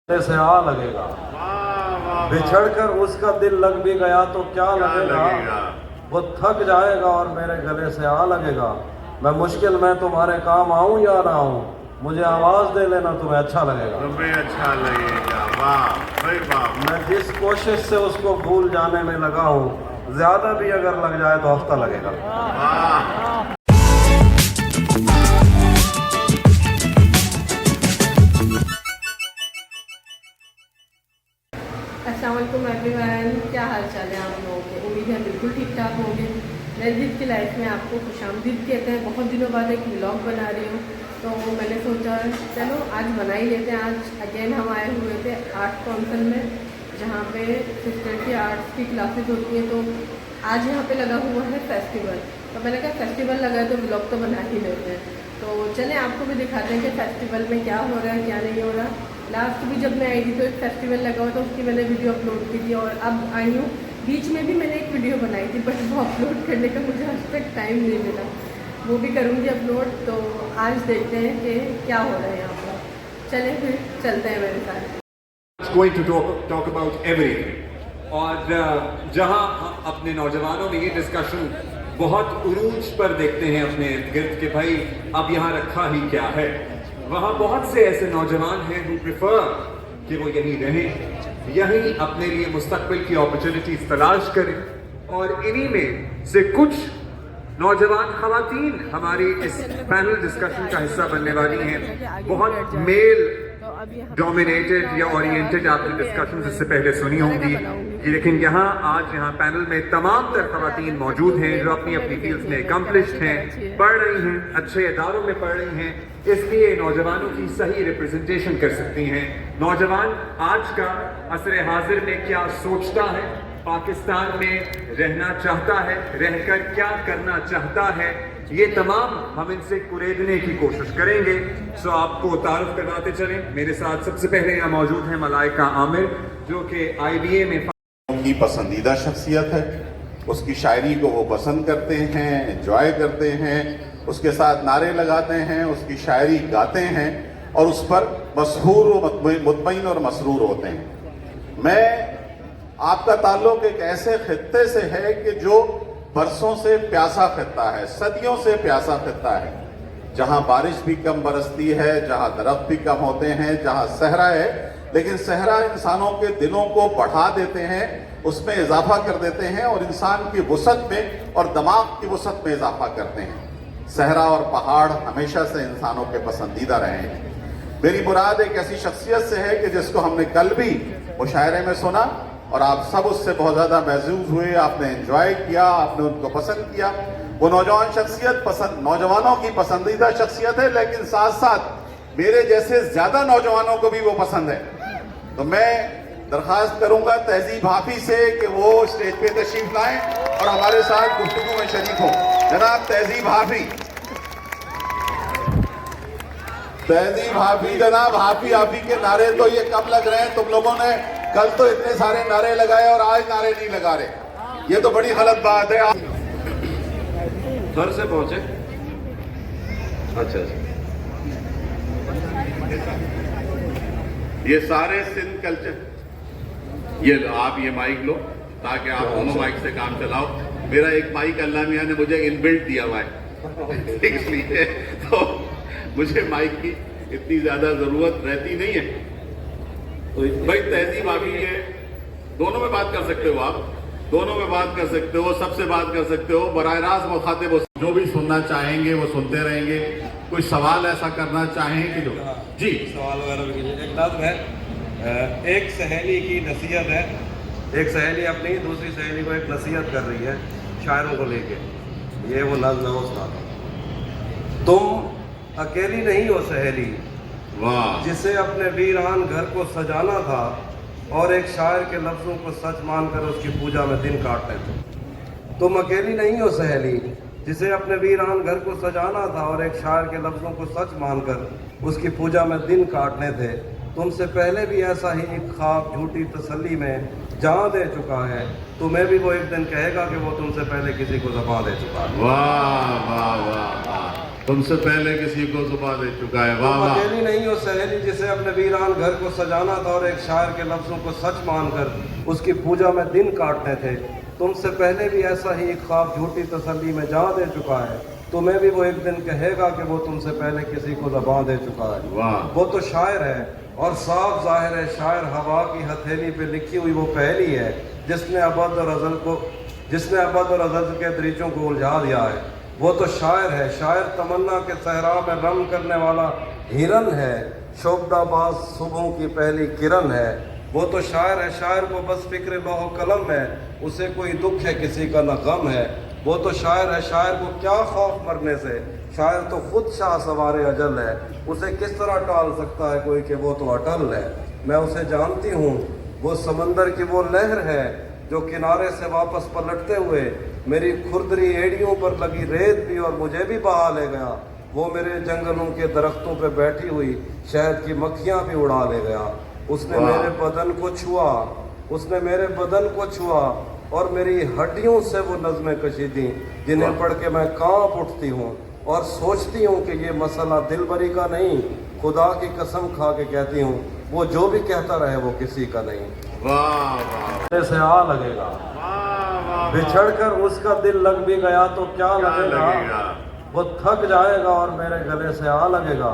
से आ लगेगा। बिछड़ कर उसका दिल लग भी गया तो क्या लगेगा। वो थक जाएगा और मेरे गले से आ लगेगा। मैं मुश्किल में तुम्हारे काम आऊं या ना आऊं, मुझे आवाज दे लेना, तुम्हें अच्छा लगेगा। तुम्हें अच्छा लगेगा। वाह भाई वाह। मैं जिस कोशिश से उसको भूल जाने में लगा हूं, ज्यादा भी अगर लग जाए तो हफ्ता लगेगा। वाह। अस्सलाम वालेकुम एवरीवन, क्या हाल चाल है आप लोगों के। उम्मीद है बिल्कुल ठीक ठाक होंगे। नज़दीक की लाइफ में आपको खुशामदीद कहते हैं। बहुत दिनों बाद एक व्लॉग बना रही हूँ, तो मैंने सोचा चलो आज बना ही लेते हैं। आज अगेन हम आए हुए थे आर्ट काउंसिल में, जहाँ पे सिस्टर की आर्ट्स की क्लासेस होती हैं। तो आज यहाँ पे लगा हुआ है फेस्टिवल, तो मैंने कहा फेस्टिवल लगा है तो व्लॉग तो बना ही लेते हैं। तो चलें आपको भी दिखाते हैं कि फेस्टिवल में क्या हो रहा है क्या नहीं हो रहा। लास्ट भी जब मैं आई थी तो एक फेस्टिवल लगा हुआ था, उसकी मैंने वीडियो अपलोड की थी। और अब आई हूँ, बीच में भी मैंने एक वीडियो बनाई थी, बट वो अपलोड करने का मुझे आज तक टाइम नहीं मिला। वो भी करूँगी अपलोड। तो आज देखते हैं कि क्या हो रहा है यहाँ पर। चलें फिर चलते हैं मेरे साथ। Going to talk about everything. और जहां हम अपने नौजवानों में ये डिस्कशन बहुत उरूज पर देखते हैं अपने इर्द गिर्द कि भाई अब यहाँ रखा ही क्या है, वहाँ बहुत से ऐसे नौजवान हैं who prefer कि वो यहीं रहें, यहीं अपने लिए मुस्तकबिल की अपॉर्चुनिटीज तलाश करें। और इन्हीं में से कुछ नौजवान खवातीन हमारी इस पैनल डिस्कशन का हिस्सा बनने वाली हैं। बहुत मेल डोमिनेटेड या ओरिएंटेड आपने डिस्कशन इससे पहले सुनी होंगी, लेकिन यहाँ आज यहाँ पैनल में तमाम तर खवातीन मौजूद हैं जो अपनी अपनी फील्ड्स में अकम्पलिश्ड हैं, पढ़ रही हैं, अच्छे इदारों में पढ़ रही हैं, इसलिए नौजवानों की सही रिप्रेजेंटेशन कर सकती हैं। नौजवान आज का असर हाजिर में क्या सोचता है, पाकिस्तान में रहना चाहता है, रहकर क्या करना चाहता है, ये तमाम हम इनसे कुरेदने की कोशिश करेंगे। सो आपको तारुफ करवाते चलें। मेरे साथ सबसे पहले यहाँ मौजूद है मलाइका आमिर, जो कि IBA में उनकी पसंदीदा शख्सियत है। उसकी शायरी को वो पसंद करते हैं, एंजॉय करते हैं, उसके साथ नारे लगाते हैं, उसकी शायरी गाते हैं और उस पर मसहूर व मुतमईन और मसरूर होते हैं। मैं आपका ताल्लुक एक ऐसे खित्ते से है कि जो बरसों से प्यासा खित्ता है, सदियों से प्यासा खित्ता है, जहां बारिश भी कम बरसती है, जहां दरख्त भी कम होते हैं, जहां सहरा है, लेकिन सहरा इंसानों के दिलों को बढ़ा देते हैं, उसमें इजाफा कर देते हैं और इंसान की वुसअत में और दिमाग की वुसअत में इजाफा करते हैं। सहरा और पहाड़ हमेशा से इंसानों के पसंदीदा रहे हैं। मेरी मुराद एक ऐसी शख्सियत से है कि जिसको हमने कल भी मुशायरे में सुना और आप सब उससे बहुत ज्यादा महसूस हुए, आपने एंजॉय किया, आपने उनको पसंद किया। वो नौजवान शख्सियत नौजवानों की पसंदीदा शख्सियत है, लेकिन साथ साथ मेरे जैसे ज्यादा नौजवानों को भी वो पसंद है। तो मैं दरखास्त करूंगा तहजीब हाफी से कि वो स्टेज पे तशरीफ लाएं और हमारे साथ गुफ्तगू में शरीक हो। जनाब तहजीब हाफी, तहजीब हाफी, जनाब हाफी हाफी के नारे तो ये कब लग रहे हैं? तुम लोगों ने कल तो इतने सारे नारे लगाए और आज नारे नहीं लगा रहे, ये तो बड़ी गलत बात है। घर से पहुंचे? अच्छा। ये सारे सिंध कल्चर, ये आप ये माइक लो ताकि आप दोनों माइक से काम चलाओ। मेरा एक माइक अल्लाह मियां ने मुझे इनबिल्ट दिया हुआ है, इसलिए तो मुझे माइक की इतनी ज्यादा जरूरत रहती नहीं है। तो भाई तहजीब आ गई है, दोनों में बात कर सकते हो, आप दोनों में बात कर सकते हो, सबसे बात कर सकते हो, बराह रास्त मुखातिब जो भी सुनना चाहेंगे वो सुनते रहेंगे। कोई सवाल ऐसा करना चाहें कि जो जी सवाल वगैरह भी कीजिए। एक नज़्म है, एक सहेली की नसीहत है। एक सहेली अपनी दूसरी सहेली को एक नसीहत कर रही है शायरों को लेके। ये वो नज़्म है उसका। तुम अकेली नहीं हो सहेली, वाह, जिसे अपने वीरान घर को सजाना था और एक शायर के लफ्ज़ों को सच मानकर उसकी पूजा में दिन काटने थे। तुम अकेली नहीं हो सहेली, जिसे अपने वीरान घर को सजाना था और एक शायर के लफ्ज़ों को सच मानकर उसकी पूजा में दिन काटने थे। तुमसे पहले भी ऐसा ही एक ख्वाब झूठी तसल्ली में जान दे चुका है, तुम्हें भी वो एक दिन कहेगा कि वो तुमसे पहले किसी को ज़बान दे चुका है। वाह वाह वाह वाह। तुमसे पहले किसी को जुबान दे चुका है। वाह तुम वाह। अकेली नहीं हो सहेली जिसे अपने वीरान घर को सजाना था और एक शायर के लफ्जों को सच मानकर उसकी पूजा में दिन काटने थे। तुमसे पहले भी ऐसा ही एक ख्वाब झूठी तसल्ली में जान दे चुका है। तुम्हें भी वो एक दिन कहेगा कि वो तुमसे पहले किसी को ज़बान दे चुका है। वाह। वो तो शायर है और साफ जाहिर है शायर हवा की हथेली पे लिखी हुई वो पहली है जिसने अबद और अज़ल के दरीचों को उलझा दिया है। वो तो शायर है, शायर तमन्ना के सहरा में रम करने वाला हिरन है, शोबदाबाज सुबहों की पहली किरण है। वो तो शायर है, शायर को बस फिक्र लौह कलम है, उसे कोई दुख है किसी का न गम है। वो तो शायर है, शायर को क्या खौफ मरने से, शायर तो खुद शाह सवारे अजल है, उसे किस तरह टाल सकता है कोई कि वो तो अटल है। मैं उसे जानती हूँ, वो समंदर की वो लहर है जो किनारे से वापस पलटते हुए मेरी खुरदरी एड़ियों पर लगी रेत भी और मुझे भी बहा ले गया। वो मेरे जंगलों के दरख्तों पे बैठी हुई शहद की मक्खियाँ भी उड़ा ले गया। उसने मेरे बदन को छुआ और मेरी हड्डियों से वो नज़में कशीदी जिन्हें पढ़ के मैं कांप उठती हूँ और सोचती हूँ कि ये मसला दिल भरी का नहीं, खुदा की कसम खा के कहती हूँ वो जो भी कहता रहे वो किसी का नहीं। वाह वाह से आ लगेगा, बिछड़ कर उसका दिल लग भी गया तो क्या लगेगा। वो थक जाएगा और मेरे गले से आ लगेगा।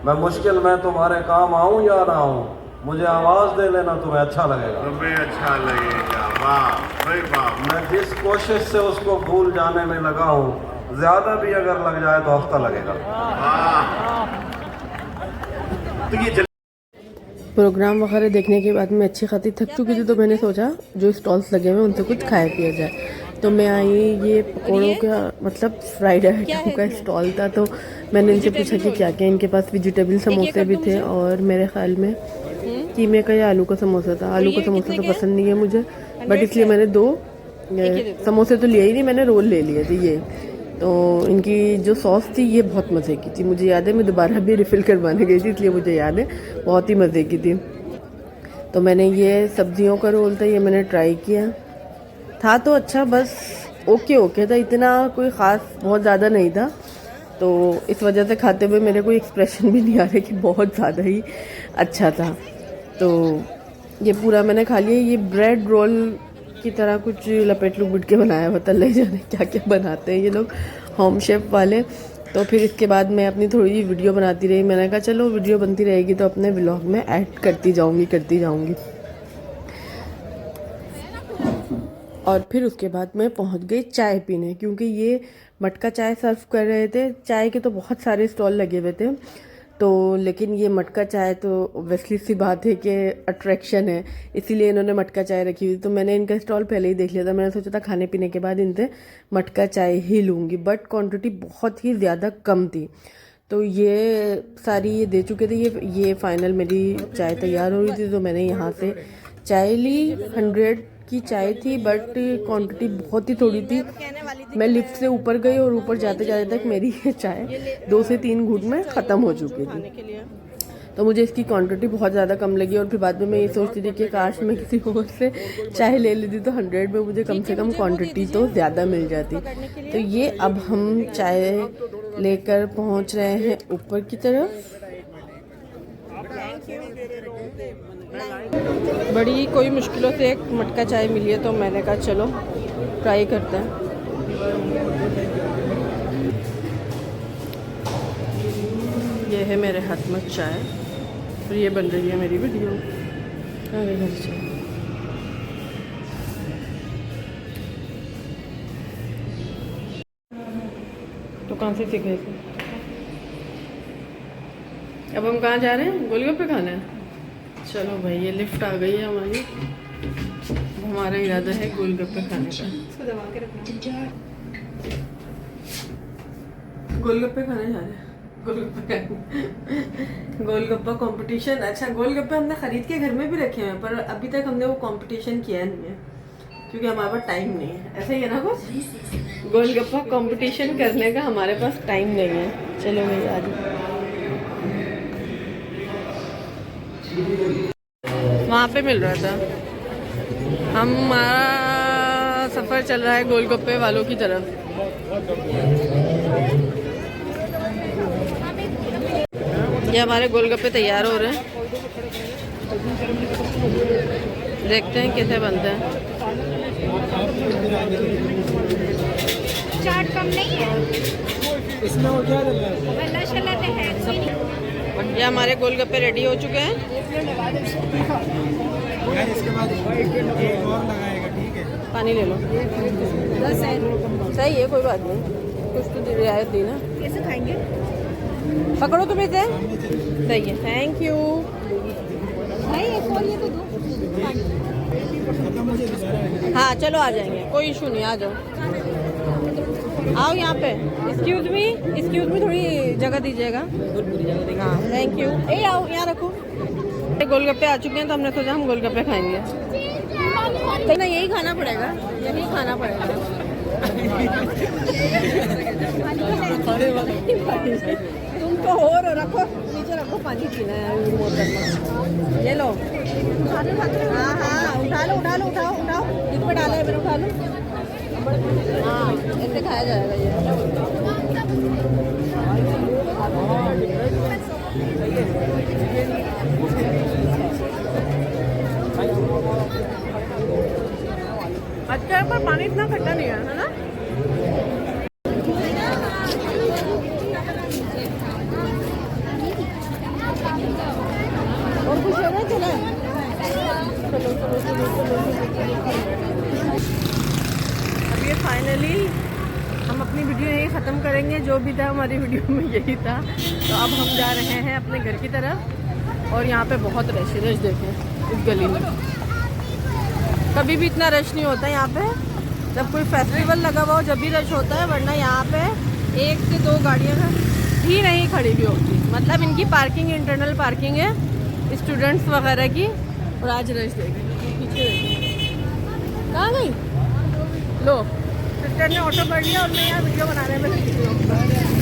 मैं मुश्किल में तुम्हारे काम आऊं या ना आऊं, मुझे आवाज दे लेना, तुम्हें अच्छा लगेगा। तुम्हें अच्छा लगेगा। वाह भाई वाह। मैं जिस कोशिश से उसको भूल जाने में लगा हूँ, ज्यादा भी अगर लग जाए तो हफ्ता लगेगा। तो ये प्रोग्राम वगैरह देखने के बाद मैं अच्छी खासी थक चुकी थी, तो मैंने सोचा जो स्टॉल्स लगे हुए उनसे कुछ खाया पिया जाए। तो मैं आई, ये पकौड़ों का मतलब फ्राइड आइटम का स्टॉल था, तो मैंने इनसे पूछा कि क्या क्या इनके पास। वेजिटेबल समोसे भी थे और मेरे ख्याल में कीमे का या आलू का समोसा था। आलू का समोसा तो पसंद नहीं है मुझे, बट इसलिए मैंने 2 समोसे तो लिए ही नहीं, मैंने रोल ले लिए थे ये। तो इनकी जो सॉस थी ये बहुत मज़े की थी, मुझे याद है मैं दोबारा भी रिफ़िल करवाने गई थी, इसलिए मुझे याद है बहुत ही मज़े की थी। तो मैंने ये सब्जियों का रोल था, ये मैंने ट्राई किया, था तो अच्छा, बस ओके था, इतना कोई ख़ास बहुत ज़्यादा नहीं था। तो इस वजह से खाते हुए मेरे कोई एक्सप्रेशन भी नहीं आ रहे कि बहुत ज़्यादा ही अच्छा था। तो ये पूरा मैंने खा लिया। ये ब्रेड रोल की तरह कुछ लपेट लुपेट के बनाया हुआ था, ले जाने क्या क्या बनाते हैं ये लोग होम शेफ वाले। तो फिर इसके बाद मैं अपनी थोड़ी वीडियो बनाती रही। मैंने कहा चलो वीडियो बनती रहेगी तो अपने व्लॉग में ऐड करती जाऊंगी। और फिर उसके बाद मैं पहुंच गई चाय पीने, क्योंकि ये मटका चाय सर्व कर रहे थे। चाय के तो बहुत सारे स्टॉल लगे हुए थे, तो लेकिन ये मटका चाय तो ऑब्वियसली सी बात है कि अट्रैक्शन है, इसीलिए इन्होंने मटका चाय रखी हुई। तो मैंने इनका स्टॉल पहले ही देख लिया था, मैंने सोचा था खाने पीने के बाद इनसे मटका चाय ही लूँगी, बट क्वांटिटी बहुत ही ज़्यादा कम थी। तो ये सारी ये दे चुके थे। ये फाइनल मेरी चाय तैयार हो रही थी, तो मैंने यहाँ से चाय ली। 100 की चाय थी, बट क्वांटिटी बहुत ही थोड़ी थी। मैं लिफ्ट से ऊपर गई और ऊपर जाते जाते तक मेरी ये चाय 2 से 3 घूंट में ख़त्म हो चुकी थी। तो मुझे इसकी क्वांटिटी बहुत ज़्यादा कम लगी और फिर बाद में मैं ये सोचती थी कि काश मैं किसी और से चाय ले लेती तो 100 में मुझे कम से कम क्वांटिटी तो ज़्यादा मिल जाती। तो ये अब हम चाय लेकर पहुंच रहे हैं ऊपर की तरफ। बड़ी कोई मुश्किलों से एक मटका चाय मिली है, तो मैंने कहा चलो ट्राई करते हैं। ये है मेरे हाथ में चाय, फिर ये बन रही है मेरी वीडियो। अरे घर चाय तो कहाँ से सीखे थे। अब हम कहाँ जा रहे हैं? गोलगप्पे खाने। चलो भाई, ये लिफ्ट आ गई है हमारी, हमारा इरादा है गोलगप्पे खाने का। इसको दबा के रखना। गोलगप्पे खाने जा रहे हैं, गोलगप्पा कंपटीशन। अच्छा, गोलगप्पे हमने खरीद के घर में भी रखे हैं, पर अभी तक हमने वो कंपटीशन किया नहीं है क्योंकि हमारे पास टाइम नहीं है। ऐसा ही है ना कुछ, गोलगप्पा कंपटीशन करने का हमारे पास टाइम नहीं है। चलो भाई आज वहाँ पे मिल रहा था। हमारा सफ़र चल रहा है गोलगप्पे वालों की तरफ। ये हमारे गोलगप्पे तैयार हो रहे हैं, देखते हैं कैसे बनते हैं। चाट कम नहीं है इसमें और क्या डल रहा है? वल्ला शल्ला तो है भी नहीं। ये हमारे गोलगप्पे रेडी हो चुके हैं। यार इसके बाद एक और लगाएगा, ठीक है? पानी ले लो। सही है, कोई बात नहीं, कुछ तो रियायत दी ना। कैसे खाएंगे? पकड़ो तुम इसे। सही है, थैंक यू। भाई एक और ये तो दो। हाँ चलो आ जाएंगे, कोई इशू नहीं, आ जाओ। आओ यहाँ पे। एक्सक्यूज मी थोड़ी जगह दीजिएगा। हाँ थैंक यू। ए आओ यहाँ रखो। गोलगप्पे आ चुके हैं तो हमने सोचा हम गोलगप्पे खाएंगे। तो ना यही खाना पड़ेगा, यही खाना पड़ेगा। तुम तो हो रखो नीचे, रखो, पानी पीना है मोटर में। ये लो। हाँ उठाओ। इस पे डाला है मैंने, उठा लो। हाँ ऐसे खाया जाएगा ये। अच्छा है, पर पानी इतना खट्टा नहीं है ना। और कुछ है ना, चलो। अब ये फाइनली हम अपनी वीडियो यही ख़त्म करेंगे। जो भी था हमारी वीडियो में यही था। तो अब हम जा रहे हैं अपने घर की तरफ। और यहाँ पे बहुत रश देखें इस गली में। कभी भी इतना रश नहीं होता यहाँ पे, जब कोई फेस्टिवल लगा हुआ हो जब भी रश होता है, वरना यहाँ पे 1 से 2 गाड़ियाँ ही नहीं खड़ी भी होती। मतलब इनकी पार्किंग इंटरनल पार्किंग है स्टूडेंट्स वगैरह की। और आज रश देखें पीछे, कहाँ गई? लो सिस्टर ने ऑटो कर लिया और मैं यहाँ वीडियो बनाने में लगी हूँ।